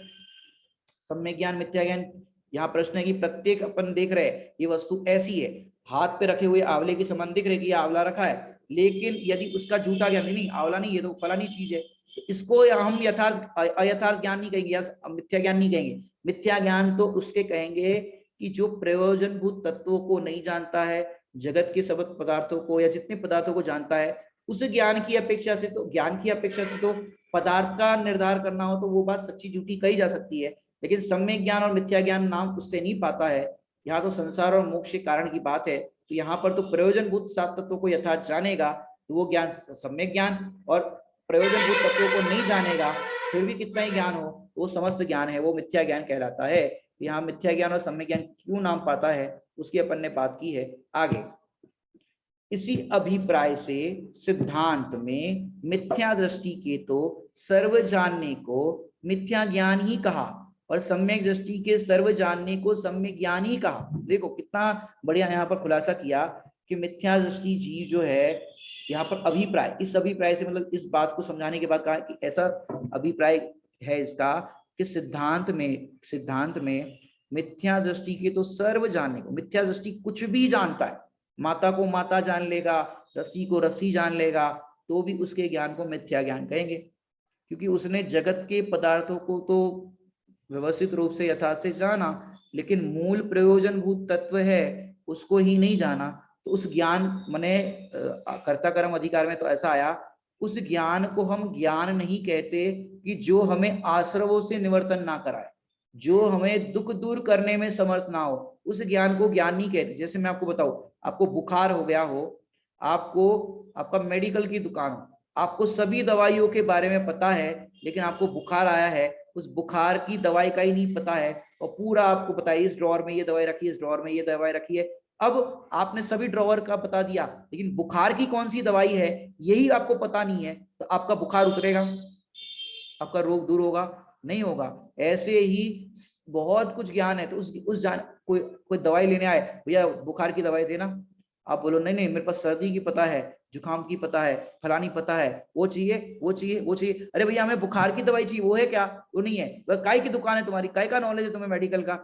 [SPEAKER 1] सम्यक ज्ञान मिथ्या ज्ञान, यहाँ प्रश्न है कि प्रत्येक अपन देख रहे हैं ये वस्तु ऐसी है, हाथ पे रखे हुए आंवले के समान दिख रहे कि ये आंवला रखा है, लेकिन यदि उसका झूठा ज्ञान, नहीं आंवला नहीं, ये तो फलानी चीज है, तो इसको हम यथार्थ अयथार्थ ज्ञान नहीं कहेंगे या मिथ्या ज्ञान नहीं कहेंगे। मिथ्या ज्ञान तो उसके कहेंगे कि जो प्रयोजनभूत तत्वों को नहीं जानता है, जगत के सब पदार्थों को या जितने पदार्थों को जानता है, उस ज्ञान की अपेक्षा से, तो ज्ञान की अपेक्षा से तो पदार्थ का निर्धार करना हो तो वो बात सच्ची झूठी कही जा सकती है, लेकिन सम्यक ज्ञान और मिथ्या ज्ञान नाम उससे नहीं पाता है। यहाँ तो संसार और मोक्ष के कारण की बात है, तो यहाँ पर तो प्रयोजनभूत 7 तत्वों को यथार्थ जानेगा तो वो ज्ञान सम्यक ज्ञान, और प्रयोजनभूत तत्वों को नहीं जानेगा फिर भी कितना ही ज्ञान हो वो समस्त ज्ञान है, वो मिथ्या ज्ञान कहलाता है। यहाँ मिथ्या ज्ञान और सम्यक ज्ञान क्यों नाम पाता है उसकी अपन ने बात की है आगे। इसी अभिप्राय से सिद्धांत में मिथ्या दृष्टि के तो सर्व जानने को मिथ्या ज्ञान ही कहा, और सम्यक दृष्टि के सर्व जानने को सम्यक ज्ञान ही कहा। देखो कितना बढ़िया यहाँ पर खुलासा किया कि मिथ्या दृष्टि जीव जो है, यहाँ पर अभिप्राय, इस अभिप्राय से मतलब इस बात को समझाने के बाद कहा कि ऐसा अभिप्राय है इसका कि सिद्धांत में मिथ्या दृष्टि के तो सर्व जानने को, मिथ्या दृष्टि कुछ भी जानता है, माता को माता जान लेगा, रस्सी को रस्सी जान लेगा, तो भी उसके ज्ञान को मिथ्या ज्ञान कहेंगे, क्योंकि उसने जगत के पदार्थों को तो व्यवस्थित रूप से यथार्थ से जाना, लेकिन मूल प्रयोजन भूत तत्व है उसको ही नहीं जाना। तो उस ज्ञान माने कर्ता कर्म अधिकार में तो ऐसा आया, उस ज्ञान को हम ज्ञान नहीं कहते कि जो हमें आश्रवों से निवर्तन ना कराए, जो हमें दुख दूर करने में समर्थ ना हो, उस ज्ञान को ज्ञान नहीं कहते। जैसे मैं आपको बताऊं, आपको बुखार हो गया हो, आपको आपका मेडिकल की दुकान हो, आपको सभी दवाइयों के बारे में पता है, लेकिन आपको बुखार आया है, उस बुखार की दवाई का ही नहीं पता है, और पूरा आपको पता है इस ड्रॉअर में ये दवाई रखी है, इस ड्रॉअर में ये दवाई रखी है। अब आपने सभी ड्रॉअर का बता दिया, लेकिन बुखार की कौन सी दवाई है यही आपको पता नहीं है, तो आपका बुखार उतरेगा? आपका रोग दूर होगा? नहीं होगा। ऐसे ही बहुत कुछ ज्ञान है, तो उस जान कोई दवाई लेने आए, भैया बुखार की दवाई देना, आप बोलो नहीं नहीं मेरे पास सर्दी की पता है, जुकाम की पता है, फलानी पता है, वो चाहिए वो चाहिए वो चाहिए। अरे भैया हमें बुखार की दवाई चाहिए, वो है क्या? वो नहीं है। वह काय की दुकान है तुम्हारी, काय का नॉलेज है तुम्हें मेडिकल का?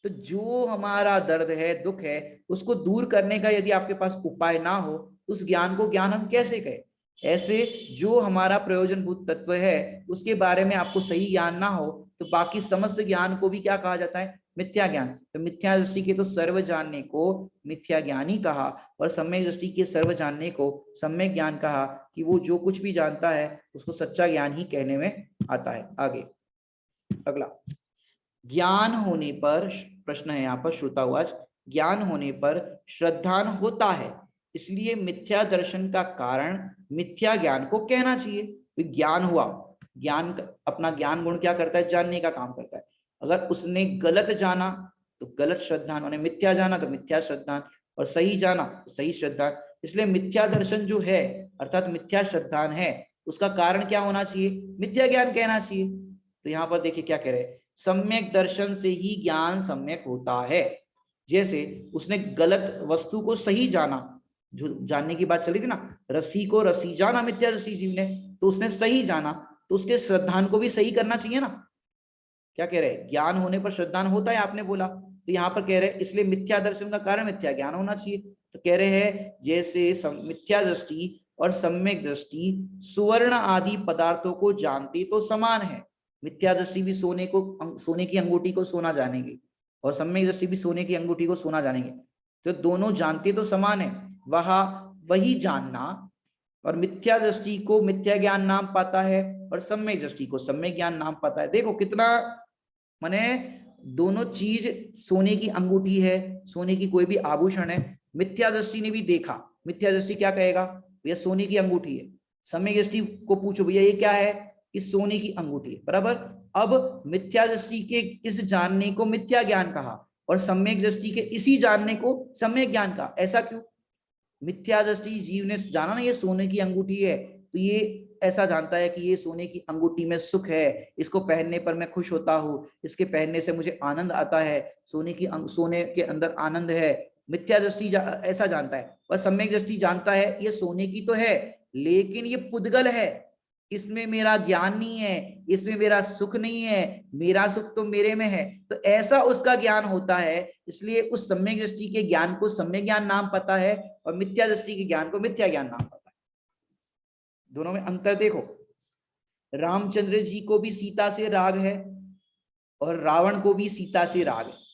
[SPEAKER 1] तो जो हमारा दर्द है, दुख है, उसको दूर करने का यदि आपके पास उपाय ना हो, तो उस ज्ञान को ज्ञान हम कैसे कहें? ऐसे जो हमारा प्रयोजनभूत तत्व है उसके बारे में आपको सही ज्ञान ना हो, तो बाकी समस्त ज्ञान को भी क्या कहा जाता है? मिथ्या ज्ञान। तो मिथ्या दृष्टि के तो सर्व जानने को मिथ्या ज्ञान ही कहा, और सम्यक दृष्टि के सर्व जानने को सम्यक ज्ञान कहा, कि वो जो कुछ भी जानता है उसको सच्चा ज्ञान ही कहने में आता है। आगे अगला, ज्ञान होने पर, प्रश्न है यहाँ पर श्रोतावाच, ज्ञान होने पर श्रद्धान होता है, इसलिए मिथ्या दर्शन का कारण मिथ्या ज्ञान को कहना चाहिए। ज्ञान हुआ, ज्ञान अपना ज्ञान गुण क्या करता है? जानने का काम करता है। अगर उसने गलत जाना तो गलत श्रद्धान, उन्हें मिथ्या जाना तो मिथ्या श्रद्धान, और सही जाना तो सही श्रद्धान। इसलिए मिथ्या दर्शन जो है अर्थात मिथ्या श्रद्धान है, उसका कारण क्या होना चाहिए? मिथ्या ज्ञान कहना चाहिए। तो यहाँ पर देखिए क्या कह रहे हैं, सम्यक दर्शन से ही ज्ञान सम्यक होता है। जैसे उसने गलत वस्तु को सही जाना, जो जानने की बात चली थी ना, रस्सी को रस्सी जाना मिथ्या दृष्टि जीव ने, तो उसने सही जाना, तो उसके श्रद्धान को भी सही करना चाहिए ना। क्या कह रहे हैं? ज्ञान होने पर श्रद्धान होता है, आपने बोला, तो यहाँ पर कह रहे हैं इसलिए मिथ्या दर्शन का कारण मिथ्या ज्ञान होना चाहिए। तो कह रहे हैं जैसे मिथ्या दृष्टि और सम्यक दृष्टि सुवर्ण आदि पदार्थों को जानती तो समान है। मिथ्या दृष्टि भी सोने की अंगूठी को सोना जानेगी, और सम्यक दृष्टि भी सोने की अंगूठी को सोना जानेंगे, तो दोनों जानते तो समान है। वही जानना, और मिथ्या दृष्टि को मिथ्या ज्ञान नाम पाता है, और सम्यक दृष्टि को सम्यक ज्ञान नाम पाता है। देखो कितना माने, दोनों चीज, सोने की अंगूठी है, सोने की कोई भी आभूषण है, मिथ्या दृष्टि ने भी देखा, मिथ्या दृष्टि क्या कहेगा? भैया सोने की अंगूठी है। सम्यक दृष्टि को पूछो भैया ये क्या है? कि सोने की अंगूठी है, बराबर। अब मिथ्या दृष्टि के इस जानने को मिथ्या ज्ञान कहा, और सम्यक दृष्टि के इसी जानने को सम्यक ज्ञान कहा। ऐसा क्यों? मिथ्या दृष्टि जीव ने जाना ना ये सोने की अंगूठी है, तो ये ऐसा जानता है कि ये सोने की अंगूठी में सुख है, इसको पहनने पर मैं खुश होता हूँ, इसके पहनने से मुझे आनंद आता है, सोने के अंदर आनंद है। मिथ्या दृष्टि ऐसा जानता है। और सम्यक दृष्टि जानता है ये सोने की तो है, लेकिन ये पुद्गल है, इसमें मेरा ज्ञान नहीं है, इसमें मेरा सुख नहीं है, मेरा सुख तो मेरे में है। तो ऐसा उसका ज्ञान होता है, इसलिए उस सम्यक दृष्टि के ज्ञान को सम्यक ज्ञान नाम पता है, और मिथ्या दृष्टि के ज्ञान को मिथ्या ज्ञान नाम पता है। दोनों में अंतर देखो, रामचंद्र जी को भी सीता से राग है, और रावण को भी सीता से राग है।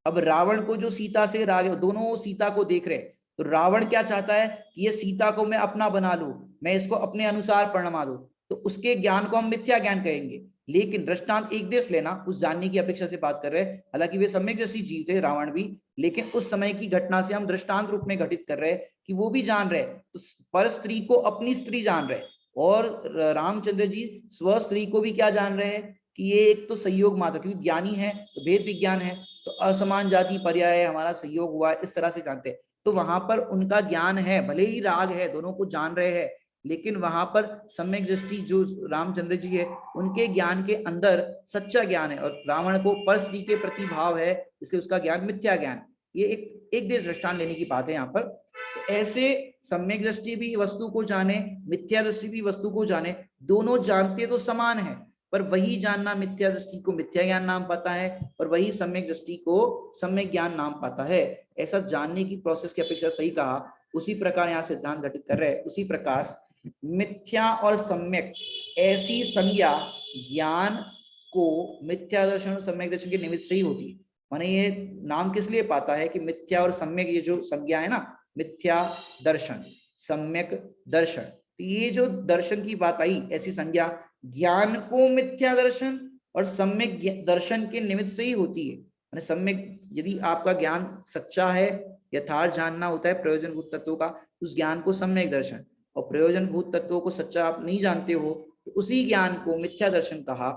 [SPEAKER 1] अब रावण को जो सीता से राग है, दोनों सीता को देख रहे हैं, तो रावण क्या चाहता है कि ये सीता को मैं अपना बना लूं, मैं इसको अपने अनुसार परिणमा दूं, तो उसके ज्ञान को हम मिथ्या ज्ञान कहेंगे। लेकिन दृष्टांत एक देश लेना, उस जानने की अपेक्षा से बात कर रहे हैं, हालांकि वे सम्यक दृष्टि जीव थे रावण भी, लेकिन उस समय की घटना से हम दृष्टांत रूप में घटित कर रहे हैं कि वो भी जान रहे, तो पर स्त्री को अपनी स्त्री जान रहे, और रामचंद्र जी स्व स्त्री को भी क्या जान रहे हैं कि ये एक तो संयोग मात्र, क्योंकि ज्ञानी है तो भेद विज्ञान है, तो असमान जाति पर्याय हमारा संयोग हुआ, इस तरह से जानते हैं। तो वहां पर उनका ज्ञान है, भले ही राग है, दोनों को जान रहे हैं, लेकिन वहां पर सम्यक दृष्टि जो रामचंद्र जी है उनके ज्ञान के अंदर सच्चा ज्ञान है, और रावण को पर स्त्री के प्रति भाव है, इसलिए उसका ज्ञान मिथ्या ज्ञान। ये एक देश दृष्टांत लेने की बात है यहाँ पर। तो ऐसे सम्यक दृष्टि भी वस्तु को जाने, मिथ्या दृष्टि भी वस्तु को जाने, दोनों जानते तो समान है, पर वही जानना मिथ्या दृष्टि को मिथ्या ज्ञान नाम पाता है, और वही सम्यक दृष्टि को सम्यक ज्ञान नाम पाता है। ऐसा जानने की प्रोसेस की अपेक्षा सही कहा, उसी प्रकार यहाँ सिद्धांत घटित कर रहे हैं। उसी प्रकार मिथ्या और सम्यक ऐसी संज्ञा ज्ञान को मिथ्या दर्शन और सम्यक दर्शन के निमित्त से ही होती है। माने ये नाम किस लिए पाता है कि मिथ्या और सम्यक, ये जो संज्ञा है ना, मिथ्या दर्शन सम्यक दर्शन, तो ये जो दर्शन की बात आई, ऐसी संज्ञा ज्ञान को मिथ्या दर्शन और सम्यक दर्शन के निमित्त से ही होती है। माने सम्यक, यदि आपका ज्ञान सच्चा है, यथार्थ जानना होता है प्रयोजनभूत तत्वों का, उस ज्ञान को सम्यक दर्शन, और प्रयोजनभूत तत्वों को सच्चा आप नहीं जानते हो तो उसी ज्ञान को मिथ्या दर्शन कहा,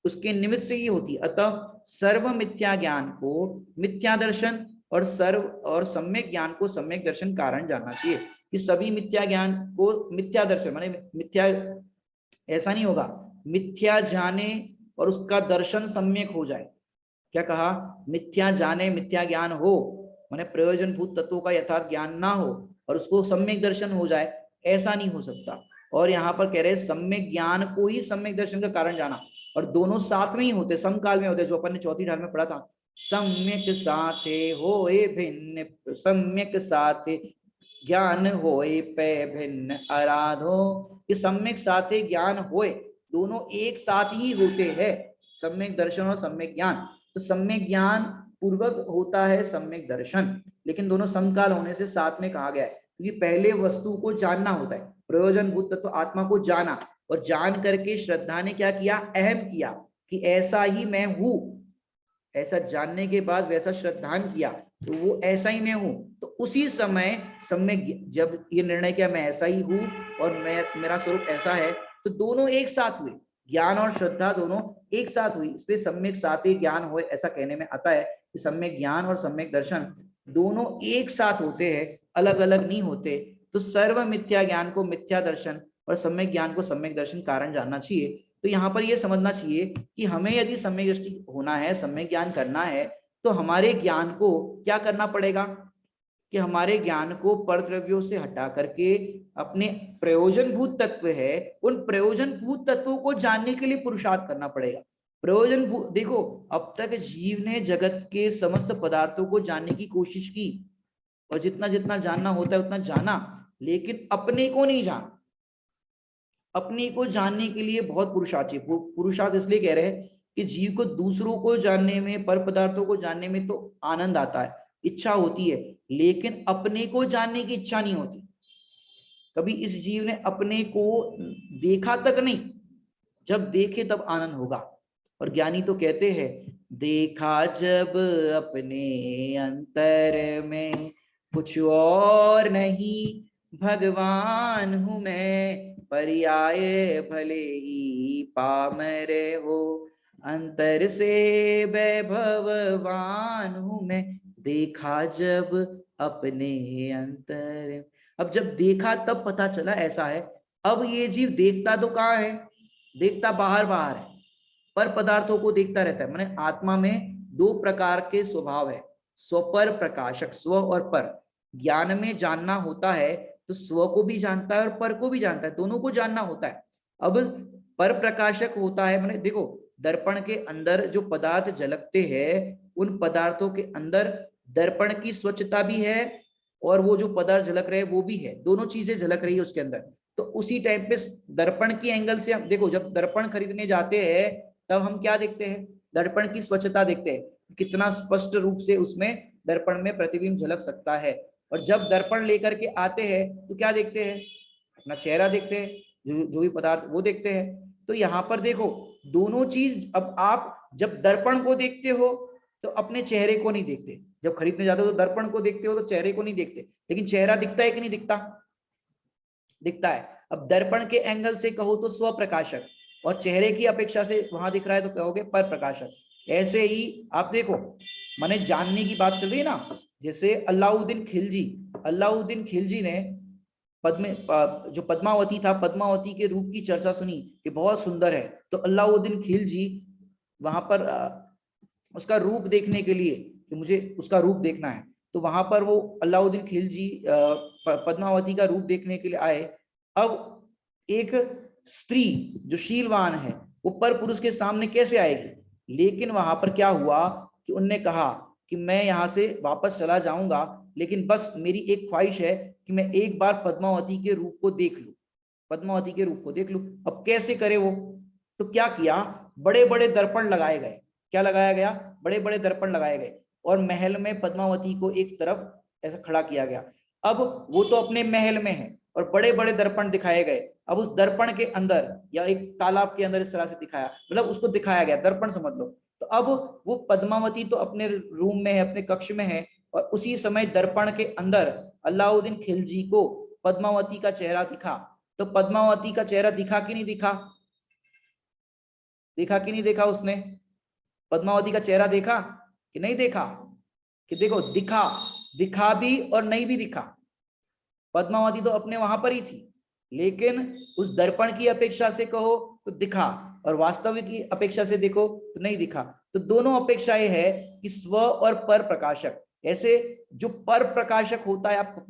[SPEAKER 1] उसके निमित्त से ही होती है। अतः सर्व मिथ्या ज्ञान को मिथ्या दर्शन और सर्व और सम्यक ज्ञान को सम्यक दर्शन कारण जानना चाहिए। कि सभी मिथ्या ज्ञान को मिथ्या दर्शन, माने मिथ्या ऐसा नहीं होगा मिथ्या जाने और उसका दर्शन सम्यक हो जाए। क्या कहा? मिथ्या जाने मिथ्या ज्ञान हो, माने प्रयोजनभूत तत्वों का यथार्थ ज्ञान ना हो और उसको सम्यक दर्शन हो जाए, ऐसा नहीं हो सकता। और यहाँ पर कह रहे हैं सम्यक ज्ञान को ही सम्यक दर्शन का कारण जाना, और दोनों साथ में ही होते, समकाल में होते, जो अपन ने चौथी ढाल में पढ़ा था, सम्यक साथे होए भिन्न, सम्यक साथे ज्ञान होए पे भिन्न आराधो। ये सम्यक साथे ज्ञान होए, दोनों एक साथ ही होते हैं, सम्यक दर्शन और सम्यक ज्ञान। तो सम्यक ज्ञान पूर्वक होता है सम्यक दर्शन, लेकिन दोनों समकाल होने से साथ में कहा गया है, क्योंकि पहले वस्तु को जानना होता है, प्रयोजनभूत तत्व आत्मा को जाना, और जान करके श्रद्धा ने क्या किया? अहम किया कि ऐसा ही मैं हूं। ऐसा जानने के बाद वैसा श्रद्धान किया तो वो ऐसा ही मैं हूं। तो उसी समय सम्यक जब ये निर्णय किया मैं ऐसा ही हूं और मेरा स्वरूप ऐसा है, तो दोनों एक साथ हुए, ज्ञान और श्रद्धा दोनों एक साथ हुई, इसलिए सम्यक साथे ज्ञान हो, ऐसा कहने में आता है कि सम्यक ज्ञान और सम्यक दर्शन दोनों एक साथ होते हैं, अलग अलग नहीं होते। तो सर्व मिथ्या ज्ञान को मिथ्या दर्शन और सम्यक ज्ञान को सम्यक दर्शन कारण जानना चाहिए। तो यहाँ पर यह समझना चाहिए कि हमें यदि सम्यक दृष्टि होना है, सम्यक ज्ञान करना है, तो हमारे ज्ञान को क्या करना पड़ेगा कि हमारे ज्ञान को परद्रव्यों से हटा करके अपने प्रयोजनभूत तत्व है, उन प्रयोजनभूत तत्वों को जानने के लिए पुरुषार्थ करना पड़ेगा। प्रयोजनभूत, देखो अब तक जीव ने जगत के समस्त पदार्थों को जानने की कोशिश की, और जितना जितना जानना होता है उतना जाना, लेकिन अपने को नहीं जाना। अपने को जानने के लिए बहुत पुरुषार्थ चाहिए। पुरुषार्थ इसलिए कह रहे हैं कि जीव को दूसरों को जानने में, पर पदार्थों को जानने में तो आनंद आता है, इच्छा होती है, लेकिन अपने को जानने की इच्छा नहीं होती। कभी इस जीव ने अपने को देखा तक नहीं, जब देखे तब आनंद होगा। और ज्ञानी तो कहते हैं, देखा जब अपने अंतर में कुछ और नहीं, भगवान हूं मैं पर्याय भले ही पामर हो, अंतर से वैभववान हूं मैं, देखा जब अपने अंतर। अब जब देखा तब पता चला ऐसा है। अब ये जीव देखता तो कहाँ है? देखता बाहर बाहर है, पर पदार्थों को देखता रहता है। माने आत्मा में दो प्रकार के स्वभाव है, स्वपर प्रकाशक, स्व और पर। ज्ञान में जानना होता है तो स्व को भी जानता है और पर को भी जानता है, दोनों को जानना होता है। अब पर प्रकाशक होता है, माने देखो दर्पण के अंदर जो पदार्थ झलकते हैं, उन पदार्थों के अंदर दर्पण की स्वच्छता भी है और वो जो पदार्थ झलक रहे हैं वो भी है, दोनों चीजें झलक रही है उसके अंदर। तो उसी टाइप पे दर्पण की एंगल से हम देखो, जब दर्पण खरीदने जाते हैं तब हम क्या देखते हैं? दर्पण की स्वच्छता देखते हैं, कितना स्पष्ट रूप से उसमें दर्पण में प्रतिबिंब झलक सकता है। और जब दर्पण लेकर के आते हैं तो क्या देखते हैं? अपना चेहरा देखते हैं, जो भी पदार्थ वो देखते हैं। तो यहाँ पर देखो दोनों चीज, अब आप जब दर्पण को देखते हो तो अपने चेहरे को नहीं देखते, जब खरीदने जाते हो तो दर्पण को देखते हो तो चेहरे को नहीं देखते, लेकिन चेहरा दिखता है कि नहीं दिखता? दिखता है। अब दर्पण के एंगल से कहो तो स्व प्रकाशक, और चेहरे की अपेक्षा से वहां दिख रहा है तो कहोगे पर प्रकाशक। ऐसे ही आप देखो, माने जानने की बात चल रही है ना, जैसे अलाउद्दीन खिलजी, अलाउद्दीन खिलजी ने जो पद्मावती था, पद्मावती के रूप की चर्चा सुनी कि बहुत सुंदर है, तो अलाउद्दीन खिलजी वहां पर उसका रूप देखने के लिए कि मुझे उसका रूप देखना है, तो वहां पर वो अलाउद्दीन खिलजी पद्मावती का रूप देखने के लिए आए। अब एक स्त्री जो शीलवान है वो पर पुरुष के सामने कैसे आएगी? लेकिन वहां पर क्या हुआ कि उनने कहा कि मैं यहाँ से वापस चला जाऊंगा, लेकिन बस मेरी एक ख्वाहिश है कि मैं एक बार पद्मावती के रूप को देख लूं, पद्मावती के रूप को देख लूं। अब कैसे करे वो? तो क्या किया, बड़े बड़े दर्पण लगाए गए। क्या लगाया गया? बड़े बड़े दर्पण लगाए गए और महल में पद्मावती को एक तरफ ऐसा खड़ा किया गया। अब वो तो अपने महल में है और बड़े बड़े दर्पण दिखाए गए। अब उस दर्पण के अंदर या एक तालाब के अंदर इस तरह से दिखाया, मतलब उसको दिखाया गया, दर्पण समझ लो। तो अब वो पद्मावती तो अपने रूम में है, अपने कक्ष में है, और उसी समय दर्पण के अंदर अलाउद्दीन खिलजी को पद्मावती का चेहरा दिखा। तो पद्मावती का चेहरा दिखा कि नहीं दिखा? देखा कि नहीं देखा उसने? पद्मावती का चेहरा देखा कि नहीं देखा? कि देखो, दिखा, दिखा भी और नहीं भी दिखा। पद्मावती तो अपने वहां पर ही थी, लेकिन उस दर्पण की अपेक्षा से कहो तो दिखा, और वास्तविक की अपेक्षा से देखो तो नहीं दिखा। तो दोनों अपेक्षाएं है कि स्व और पर प्रकाशक। ऐसे जो पर प्रकाशक होता है, आप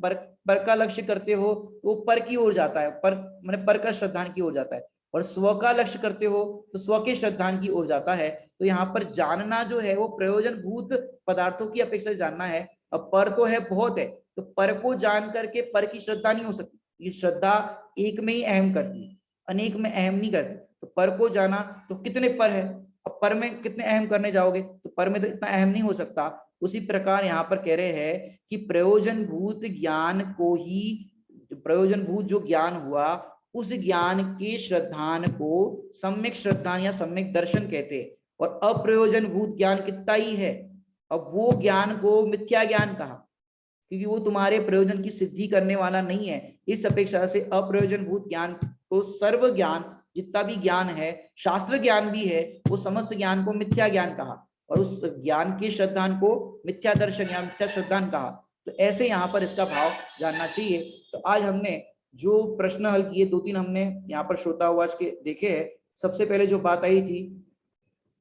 [SPEAKER 1] पर का लक्ष्य करते हो तो वो पर की ओर जाता है, पर मैंने पर का श्रद्धान की ओर जाता है, और स्व का लक्ष्य करते हो तो स्व के श्रद्धान की ओर जाता है। तो यहाँ पर जानना जो है वो प्रयोजन भूत पदार्थों की अपेक्षा से जानना है। अब पर तो है, बहुत है, तो पर को जान करके पर की श्रद्धा नहीं हो सकती। ये श्रद्धा एक में ही अहम करती है, अनेक में अहम नहीं करती। तो पर को जाना तो कितने पर है, अब पर में कितने अहम करने जाओगे, तो पर में तो इतना अहम नहीं हो सकता। उसी प्रकार यहाँ पर कह रहे हैं कि प्रयोजन भूत ज्ञान को ही, प्रयोजन भूत जो ज्ञान हुआ उस ज्ञान के श्रद्धान को सम्यक श्रद्धान या सम्यक दर्शन कहते हैं। और अप्रयोजन भूत ज्ञान कितना ही है, अब वो ज्ञान को मिथ्या ज्ञान कहा, क्योंकि वो तुम्हारे प्रयोजन की सिद्धि करने वाला नहीं है। इस अपेक्षा से अप्रयोजन भूत ज्ञान को सर्व ज्ञान, जितना भी ज्ञान है, शास्त्र ज्ञान भी है, वो समस्त ज्ञान को मिथ्या ज्ञान कहा, और उस ज्ञान के श्रद्धान को मिथ्या दर्शन या मिथ्या श्रद्धान कहा। तो ऐसे यहाँ पर इसका भाव जानना चाहिए। तो आज हमने जो प्रश्न हल किए, 2-3 हमने यहाँ पर श्रोतावाच के देखे हैं। सबसे पहले जो बात आई थी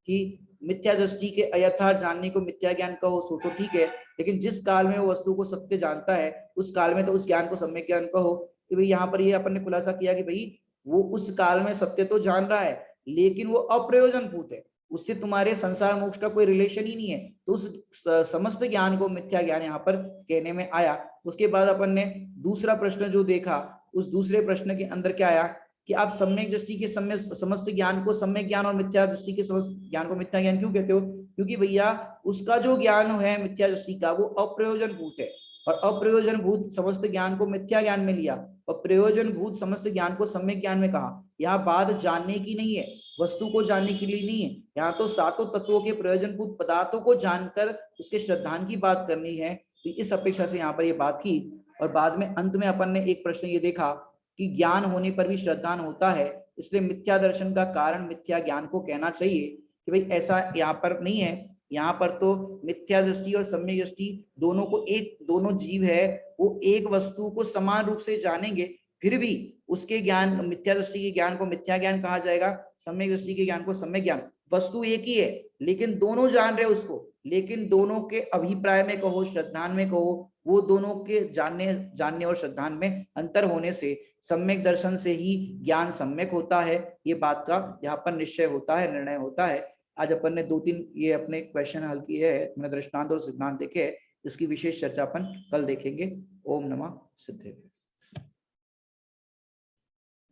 [SPEAKER 1] कि मिथ्या दृष्टि के अयथार्थ जानने को मिथ्या ज्ञान कहो सो तो ठीक है, लेकिन जिस काल में वो वस्तु को सत्य जानता है उस काल में तो उस ज्ञान को सम्यक ज्ञान कहो। कि भाई यहाँ पर ये अपन ने खुलासा किया कि भाई वो उस काल में सत्य तो जान रहा है, लेकिन वो अप्रयोजन भूत है, उससे तुम्हारे संसार मोक्ष का कोई रिलेशन ही नहीं है। तो उस समस्त ज्ञान को मिथ्या ज्ञान यहाँ पर कहने में आया। उसके बाद अपन ने दूसरा प्रश्न जो देखा, उस दूसरे प्रश्न के अंदर क्या आया कि आप सम्यक दृष्टि के समस्त ज्ञान को सम्यक ज्ञान और मिथ्या दृष्टि के समस्त ज्ञान को मिथ्या ज्ञान क्यों कहते हो? क्योंकि भैया उसका जो ज्ञान है मिथ्या दृष्टि का वो अप्रयोजन भूत है, और अप्रयोजन भूत समस्त ज्ञान को मिथ्या ज्ञान में लिया और प्रयोजन भूत समस्त ज्ञान को सम्यक ज्ञान में कहा। यहाँ बात जानने की नहीं है, वस्तु को जानने के लिए नहीं है, यहाँ तो सातों तत्वों के प्रयोजन भूत पदार्थों को जानकर उसके श्रद्धान की बात करनी है। तो इस अपेक्षा से यहाँ पर ये बात की। और बाद में अंत में अपन ने एक प्रश्न ये देखा कि ज्ञान होने पर भी श्रद्धान होता है, इसलिए मिथ्या दर्शन का कारण मिथ्या ज्ञान को कहना चाहिए कि भाई ऐसा यहाँ पर नहीं है। यहाँ पर तो मिथ्या दृष्टि और सम्यक दृष्टि दोनों को एक, दोनों जीव है वो एक वस्तु को समान रूप से जानेंगे, फिर भी उसके ज्ञान, मिथ्या दृष्टि के ज्ञान को मिथ्या ज्ञान कहा जाएगा, सम्यक दृष्टि के ज्ञान को सम्यक ज्ञान। वस्तु एक ही है लेकिन दोनों जान रहे उसको, लेकिन दोनों के अभिप्राय में कहो, श्रद्धान में कहो, वो दोनों के जानने और श्रद्धान में अंतर होने से सम्यक दर्शन से ही ज्ञान सम्यक होता है। ये बात का यहाँ पर निश्चय होता है, निर्णय होता है। आज अपन ने 2-3 ये अपने क्वेश्चन हल किए हैं, मैंने दृष्टांत और सिद्धांत देखे, इसकी विशेष चर्चा अपन कल देखेंगे। ओम नमः सिद्धेभ्यो।